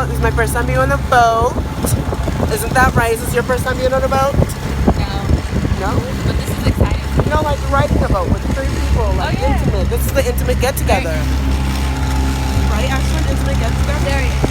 This is my first time being on a boat. Isn't that right? Is this your first time being on a boat? No. No? But this is exciting. You know, like riding a boat with 3 people, like Oh, yeah. intimate. This is the intimate get-together. Right, Ashley? Intimate get-together? There you go.